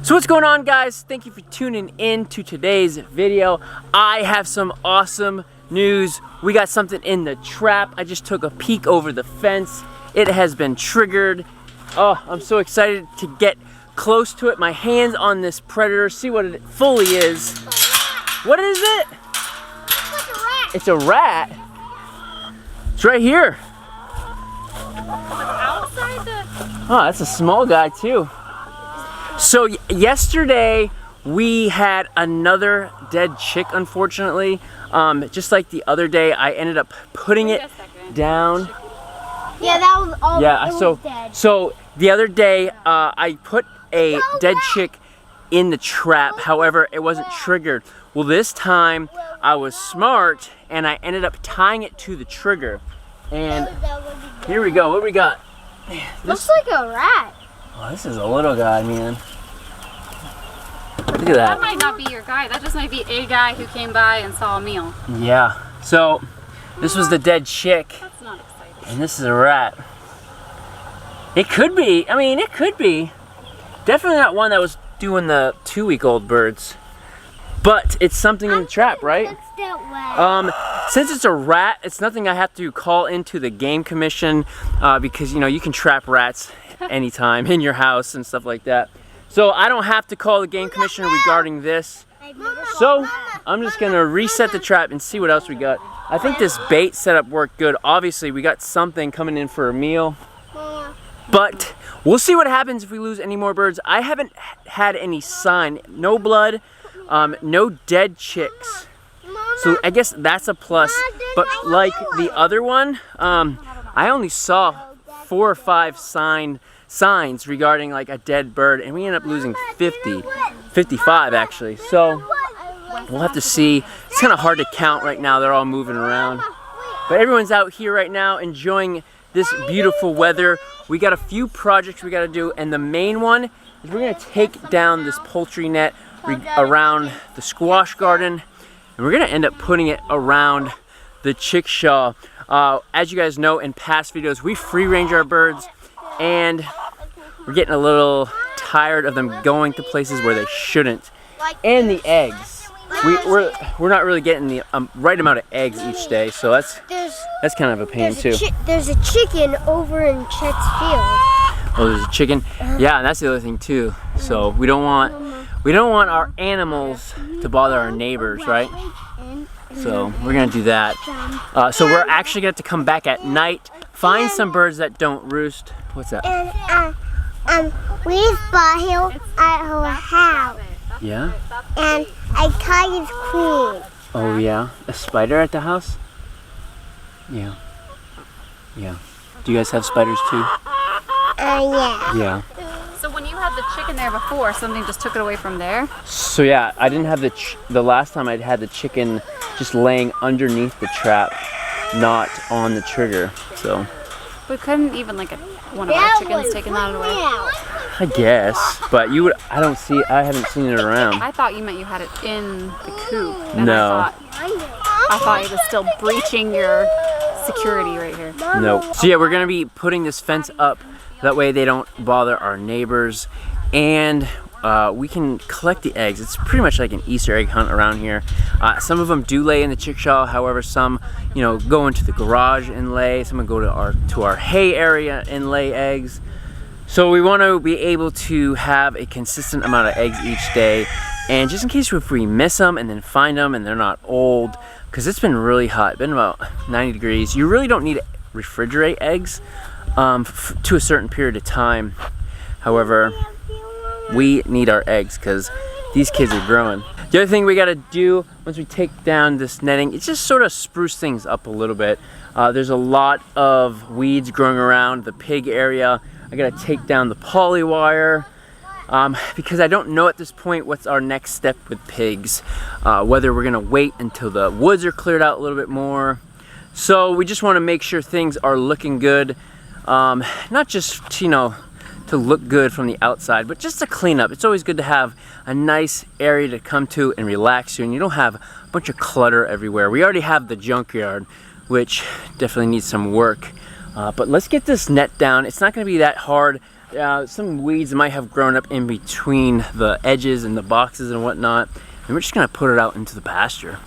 So what's going on, guys? Thank you for tuning in to today's video. I have some awesome news. We got something in the trap. I just took a peek over the fence. It has been triggered. Oh, I'm so excited to get close to it. My hands on this predator, see what it fully is. What is it? It's a rat. It's right here. Oh, that's a small guy too. So yesterday we had another dead chick, unfortunately. Just like the other day, I ended up putting it down. Yeah, that was all. Yeah, so the other day I put a dead chick in the trap. However, it wasn't triggered. Well, this time I was smart and I ended up tying it to the trigger. And here we go. What do we got? Looks like a rat. Oh, this is a little guy, man. Look at that. That might not be your guy. That just might be a guy who came by and saw a meal. Yeah. So this was the dead chick. That's not exciting. And this is a rat. It could be. I mean, it could be. Definitely not one that was doing the 2-week-old birds. But it's something in the trap, right? Since it's a rat, it's nothing I have to call into the game commission because, you know, you can trap rats anytime in your house and stuff like that. So I don't have to call the game commission regarding this. So I'm just gonna reset the trap and see what else we got. I think this bait setup worked good. Obviously, we got something coming in for a meal. But we'll see what happens if we lose any more birds. I haven't had any sign, no blood, no dead chicks. So I guess that's a plus. But like the other one, I only saw 4 or 5 signs regarding like a dead bird, and we ended up losing 55 actually. So we'll have to see. It's kind of hard to count right now. They're all moving around. But everyone's out here right now enjoying this beautiful weather. We got a few projects we got to do, and the main one is we're going to take down this poultry net around the squash garden, and we're going to end up putting it around the chickshaw. As you guys know, in past videos, we free range our birds, and we're getting a little tired of them going to places where they shouldn't. And the eggs. We're not really getting the right amount of eggs each day, so that's kind of a pain too. There's a chicken over in Chet's field. Oh, there's a chicken. Yeah, and that's the other thing too. So we don't want our animals to bother our neighbors, right? So we're gonna do that. So we're actually gonna have to come back at night, find some birds that don't roost. What's that? We spot him at her house. Yeah? And I caught his queen. Oh yeah? A spider at the house? Yeah. Yeah. Do you guys have spiders too? Yeah. Yeah. So when you had the chicken there before, something just took it away from there? So yeah, I didn't have the last time I'd had the chicken just laying underneath the trap, not on the trigger. So We couldn't even like one of our chickens taking that away. I guess, but I haven't seen it around. I thought you meant you had it in the coop. And No. I thought it was still breaching your security right here. Nope. So yeah, we're gonna be putting this fence up. That way they don't bother our neighbors, and we can collect the eggs. It's pretty much like an Easter egg hunt around here. Some of them do lay in the chickshaw. However, some, you know, go into the garage and lay. Some go to our hay area and lay eggs. So we want to be able to have a consistent amount of eggs each day, and just in case if we miss them and then find them and they're not old, because it's been really hot. It's been about 90 degrees. You really don't need to refrigerate eggs to a certain period of time. However, we need our eggs because these kids are growing. The other thing we got to do once we take down this netting, it's just sort of spruce things up a little bit. There's a lot of weeds growing around the pig area. I got to take down the poly wire because I don't know at this point what's our next step with pigs. Whether we're going to wait until the woods are cleared out a little bit more. So we just want to make sure things are looking good. Not just, you know, to look good from the outside, but just to clean up. It's always good to have a nice area to come to and relax to, and you don't have a bunch of clutter everywhere. We already have the junkyard, which definitely needs some work. But let's get this net down. It's not going to be that hard. some weeds might have grown up in between the edges and the boxes and whatnot, and we're just gonna put it out into the pasture.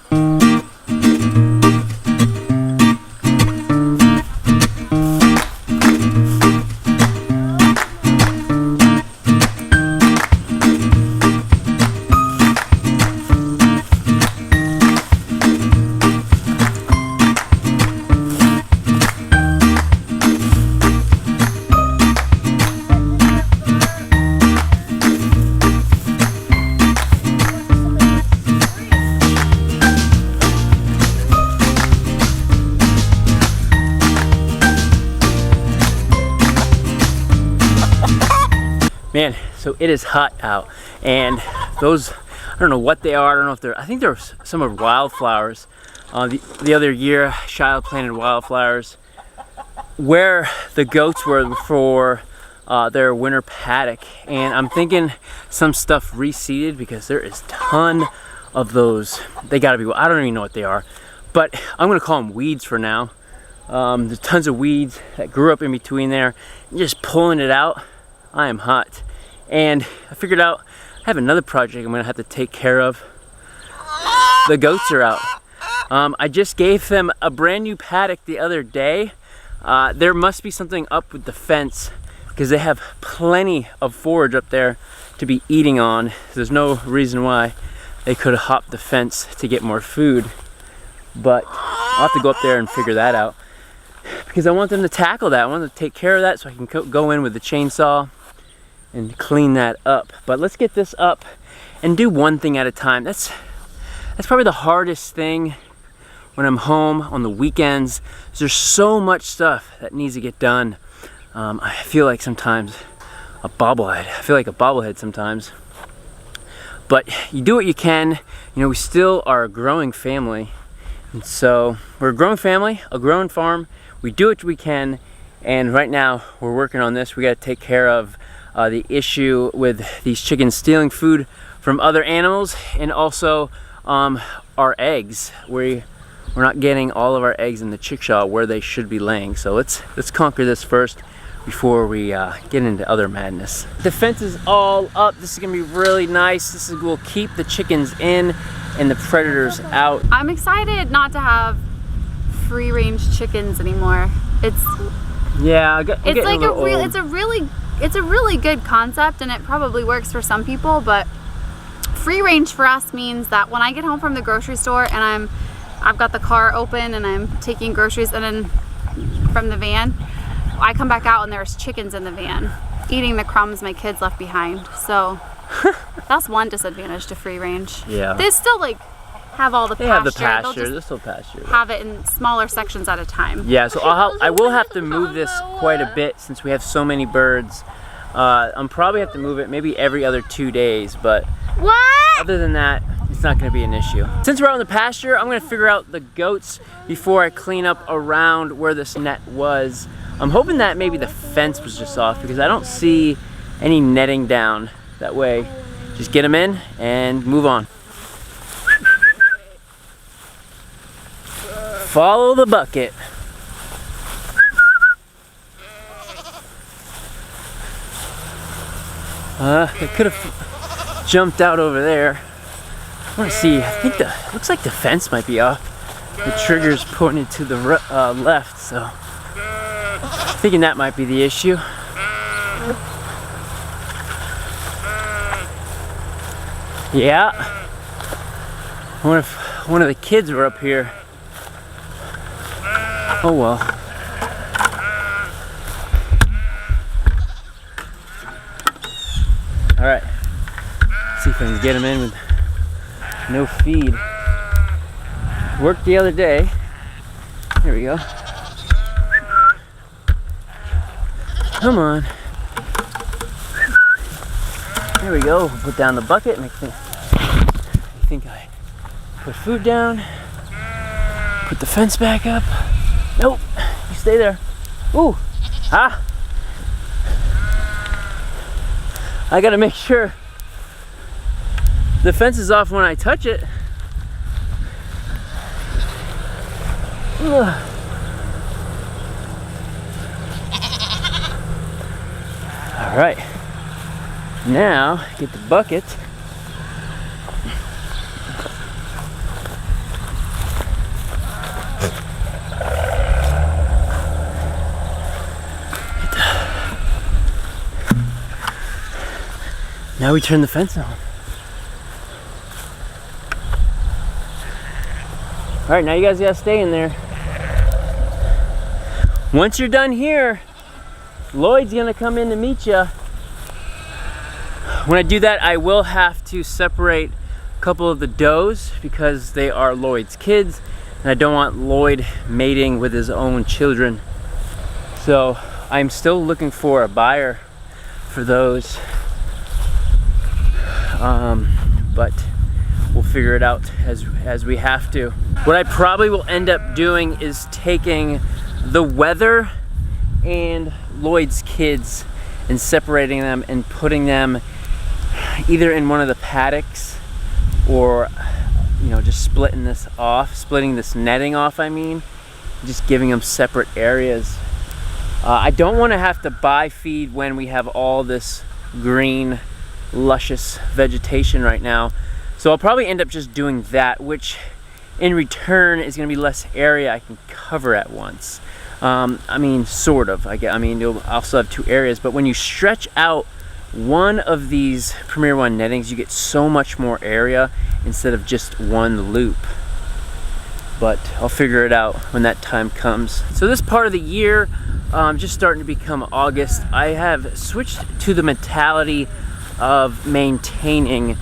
Man, so it is hot out, and those, I don't know what they are. I don't know if they're, I think they're some of wildflowers. The other year, Shiloh planted wildflowers where the goats were for their winter paddock, and I'm thinking some stuff reseeded because there is a ton of those. They gotta be, I don't even know what they are, but I'm gonna call them weeds for now. There's tons of weeds that grew up in between there, and just pulling it out. I am hot. And I figured out I have another project I'm gonna have to take care of. The goats are out. I just gave them a brand new paddock the other day. There must be something up with the fence because they have plenty of forage up there to be eating on. There's no reason why they could have hopped the fence to get more food. But I'll have to go up there and figure that out because I want them to tackle that. I want them to take care of that so I can go in with the chainsaw and clean that up. But let's get this up and do one thing at a time. That's probably the hardest thing when I'm home on the weekends. There's so much stuff that needs to get done. I feel like sometimes a bobblehead. I feel like a bobblehead sometimes. But you do what you can. You know, we still are a growing family. And so we're a growing family, a growing farm. We do what we can. And right now we're working on this. We got to take care of the issue with these chickens stealing food from other animals, and also our eggs. We're not getting all of our eggs in the chickshaw where they should be laying. So let's conquer this first before we get into other madness. The fence is all up. This is gonna be really nice. Will keep the chickens in and the predators out. I'm excited not to have free-range chickens anymore. It's a really good concept, and it probably works for some people, but free range for us means that when I get home from the grocery store and I've got the car open and I'm taking groceries, and then from the van, I come back out and there's chickens in the van eating the crumbs my kids left behind. So that's one disadvantage to free range. Yeah. They still have all the pasture. They have the pasture. They're still pasture. Have it in smaller sections at a time. Yeah, so I will have to move this quite a bit since we have so many birds. I'm probably have to move it maybe every other 2 days, but other than that, it's not going to be an issue. Since we're out in the pasture, I'm going to figure out the goats before I clean up around where this net was. I'm hoping that maybe the fence was just off because I don't see any netting down. That way, just get them in and move on. Follow the bucket. They could have jumped out over there. I want to see. I think looks like the fence might be off. The trigger's pointed to the left, so I'm thinking that might be the issue. Yeah. I wonder if one of the kids were up here. Oh well. All right. Let's see if I can get him in with no feed. Worked the other day. Here we go. Come on. There we go. Put down the bucket. I think I put food down. Put the fence back up. Nope. You stay there. Ooh. Ah. I gotta make sure the fence is off when I touch it. Ugh. All right, now get the bucket. Now we turn the fence on. All right, now you guys gotta stay in there. Once you're done here, Lloyd's gonna come in to meet you. When I do that, I will have to separate a couple of the does because they are Lloyd's kids, and I don't want Lloyd mating with his own children. So I'm still looking for a buyer for those. But we'll figure it out as we have to. What I probably will end up doing is taking the Weather and Lloyd's kids and separating them and putting them either in one of the paddocks or, you know, just splitting this netting off, I mean, just giving them separate areas. I don't want to have to buy feed when we have all this green luscious vegetation right now, so I'll probably end up just doing that, which in return is going to be less area I can cover at once. I mean, sort of. I mean, you'll also have two areas, but when you stretch out one of these Premier One nettings, you get so much more area instead of just one loop. But I'll figure it out when that time comes. So this part of the year, just starting to become August, I have switched to the mentality of maintaining.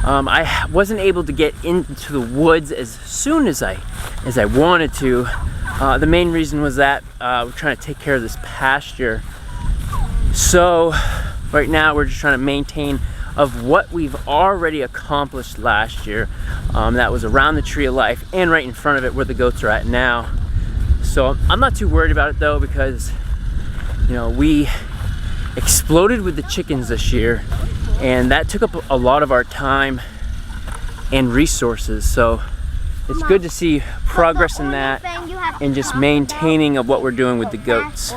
I wasn't able to get into the woods as soon as I wanted to. The main reason was that we're trying to take care of this pasture. So right now we're just trying to maintain of what we've already accomplished last year. That was around the Tree of Life and right in front of it where the goats are at now. So I'm not too worried about it though, because you know, we exploded with the chickens this year, and that took up a lot of our time and resources. So it's good to see progress in that and just maintaining of what we're doing with the goats.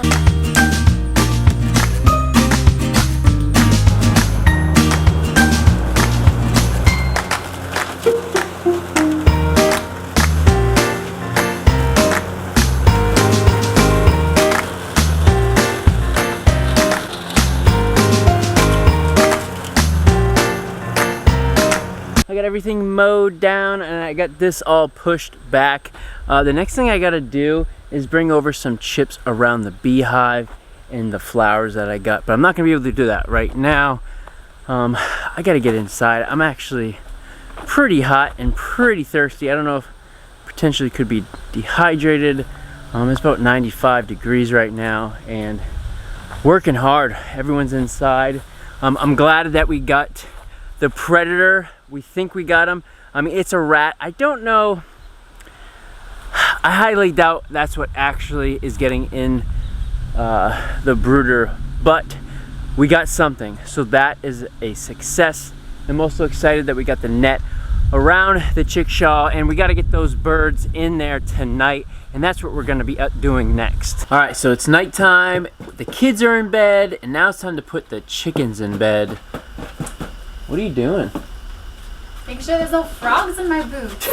I got everything mowed down and I got this all pushed back. The next thing I gotta do is bring over some chips around the beehive and the flowers that I got, but I'm not gonna be able to do that right now. I gotta get inside. I'm actually pretty hot and pretty thirsty. I don't know if potentially could be dehydrated. It's about 95 degrees right now and working hard. Everyone's inside. I'm glad that we got the predator. We think we got him. I mean, it's a rat. I don't know. I highly doubt that's what actually is getting in the brooder, but we got something. So that is a success. I'm also excited that we got the net around the chickshaw, and we got to get those birds in there tonight, and that's what we're going to be doing next. All right, so it's nighttime. The kids are in bed, and now it's time to put the chickens in bed. What are you doing? Make sure there's no frogs in my boots.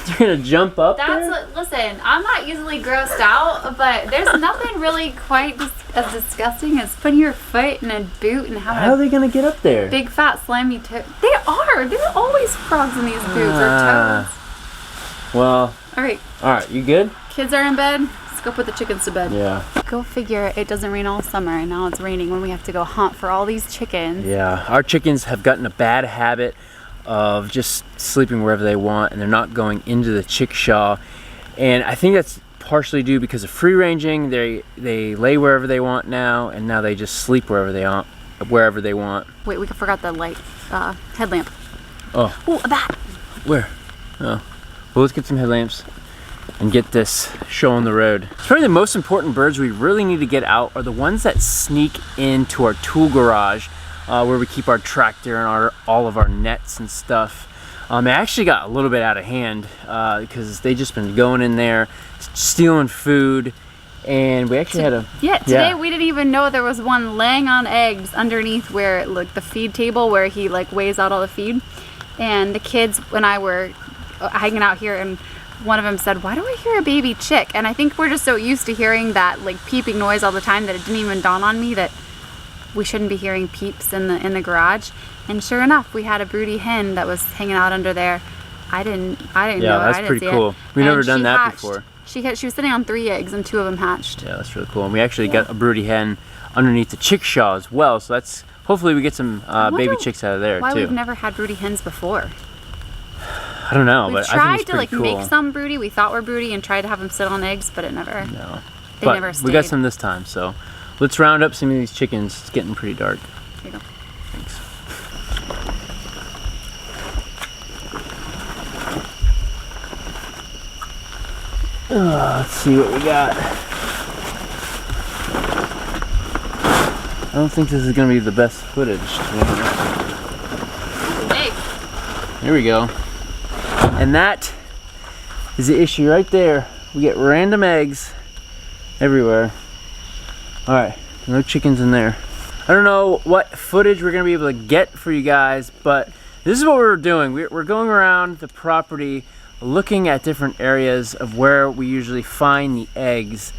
You're gonna jump up there? Listen, I'm not easily grossed out, but there's nothing really quite as disgusting as putting your foot in a boot and having How are they gonna get up there? big fat slimy toe. There are always frogs in these boots or toads. Well. All right, you good? Kids are in bed. Let's go put the chickens to bed. Yeah. Go figure, it doesn't rain all summer and now it's raining when we have to go hunt for all these chickens. Yeah, our chickens have gotten a bad habit of just sleeping wherever they want, and they're not going into the chickshaw, and I think that's partially due because of free ranging. They lay wherever they want now, and now they just sleep wherever they want. Wait, we forgot the light headlamp. Oh, a bat. Where? Oh, well, let's get some headlamps and get this show on the road. Probably the most important birds we really need to get out are the ones that sneak into our tool garage, where we keep our tractor and all of our nets and stuff. It actually got a little bit out of hand because they just been going in there, stealing food, and we actually had a... Yeah, today we didn't even know there was one laying on eggs underneath where, like, the feed table where he, like, weighs out all the feed. And the kids and I were hanging out here, and one of them said, "Why do I hear a baby chick?" And I think we're just so used to hearing that, like, peeping noise all the time that it didn't even dawn on me that we shouldn't be hearing peeps in the garage. And sure enough, we had a broody hen that was hanging out under there. I didn't know it. Yeah, that's pretty cool. We've never done that hatched. Before. She was sitting on 3 eggs and 2 of them hatched. Yeah, that's really cool. And we actually got a broody hen underneath the chickshaw as well. So that's, hopefully we get some baby chicks out of there why too. Why we've never had broody hens before. I don't know, We've but I think tried it's to pretty like cool. make some broody we thought were broody and tried to have them sit on eggs, but it never. No. They but never stayed. we got some this time, so let's round up some of these chickens. It's getting pretty dark. Here you go. Thanks. Let's see what we got. I don't think this is going to be the best footage. Here we go. And that is the issue right there. We get random eggs everywhere. Alright, no chickens in there. I don't know what footage we're going to be able to get for you guys, but this is what we're doing. We're going around the property looking at different areas of where we usually find the eggs,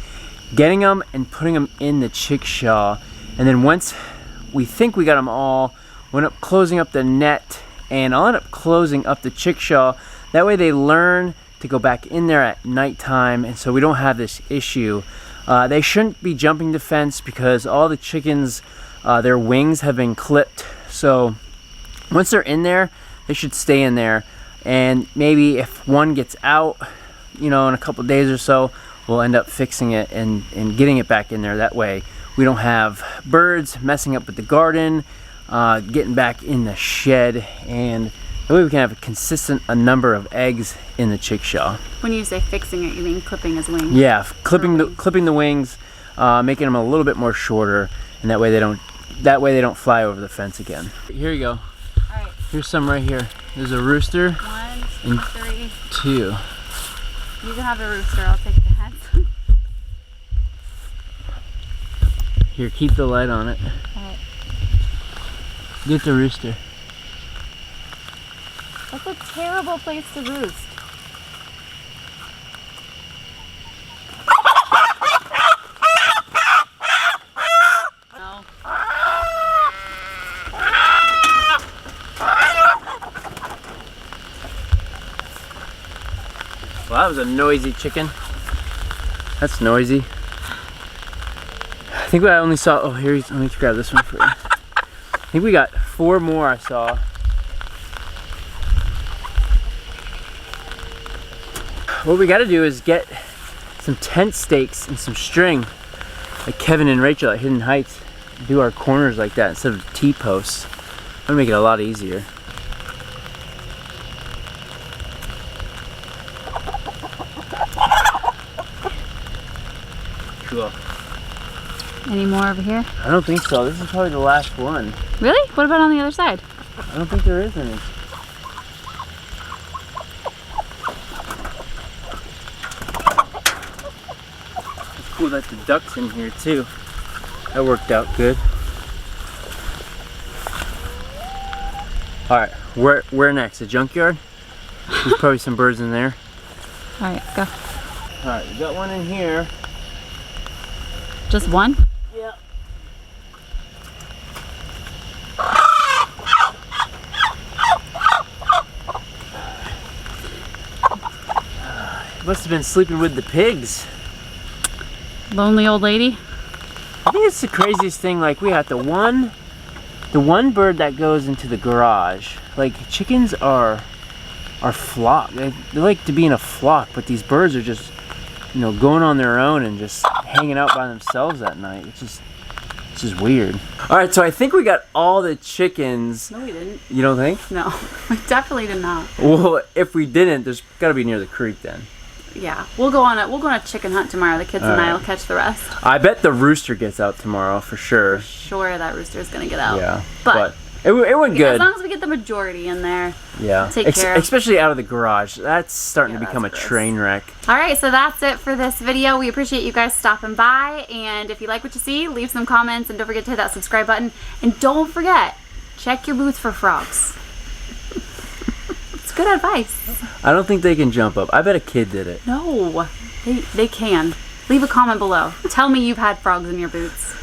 getting them and putting them in the chickshaw. And then once we think we got them all, we end up closing up the net, and I'll end up closing up the chickshaw. That way they learn to go back in there at nighttime, and so we don't have this issue. They shouldn't be jumping the fence because all the chickens, their wings have been clipped. So once they're in there, they should stay in there. And maybe if one gets out, you know, in a couple days or so, we'll end up fixing it and getting it back in there. That way we don't have birds messing up with the garden, getting back in the shed, and that way we can have a consistent number of eggs in the chickshaw. When you say fixing it, you mean clipping his wings? Yeah, clipping the wings, making them a little bit more shorter, and that way they don't fly over the fence again. Here you go. All right. Here's some right here. There's a rooster. 1, 2, 3. 2. You can have the rooster. I'll take the hens. Here, keep the light on it. All right. Get the rooster. That's a terrible place to roost. No. Well, that was a noisy chicken. That's noisy. I think I only saw, oh, here, let me grab this one for you. I think we got 4 more I saw. What we gotta do is get some tent stakes and some string, like Kevin and Rachel at Hidden Heights, do our corners like that instead of T-posts. That'll make it a lot easier. Cool. Any more over here? I don't think so. This is probably the last one. Really? What about on the other side? I don't think there is any. It's cool that the duck's in here too. That worked out good. Alright, where next? The junkyard? There's probably some birds in there. Alright, go. Alright, we got one in here. Just one? Yeah. Must have been sleeping with the pigs. Lonely old lady? I think it's the craziest thing. Like, we have the one bird that goes into the garage. Like, chickens are flock. They like to be in a flock, but these birds are just, you know, going on their own and just hanging out by themselves at night. It's just weird. All right, so I think we got all the chickens. No, we didn't. You don't think? No, we definitely did not. Well, if we didn't, there's got to be near the creek then. Yeah, we'll go on a chicken hunt tomorrow. The kids and I will catch the rest. I bet the rooster gets out tomorrow for sure. Sure, that rooster is gonna get out. Yeah, but It went good. As long as we get the majority in there. Yeah. Take care of. Especially out of the garage. That's starting to become a train wreck. All right, so that's it for this video. We appreciate you guys stopping by. And if you like what you see, leave some comments. And don't forget to hit that subscribe button. And don't forget, check your boots for frogs. It's good advice. I don't think they can jump up. I bet a kid did it. No, they can. Leave a comment below. Tell me you've had frogs in your boots.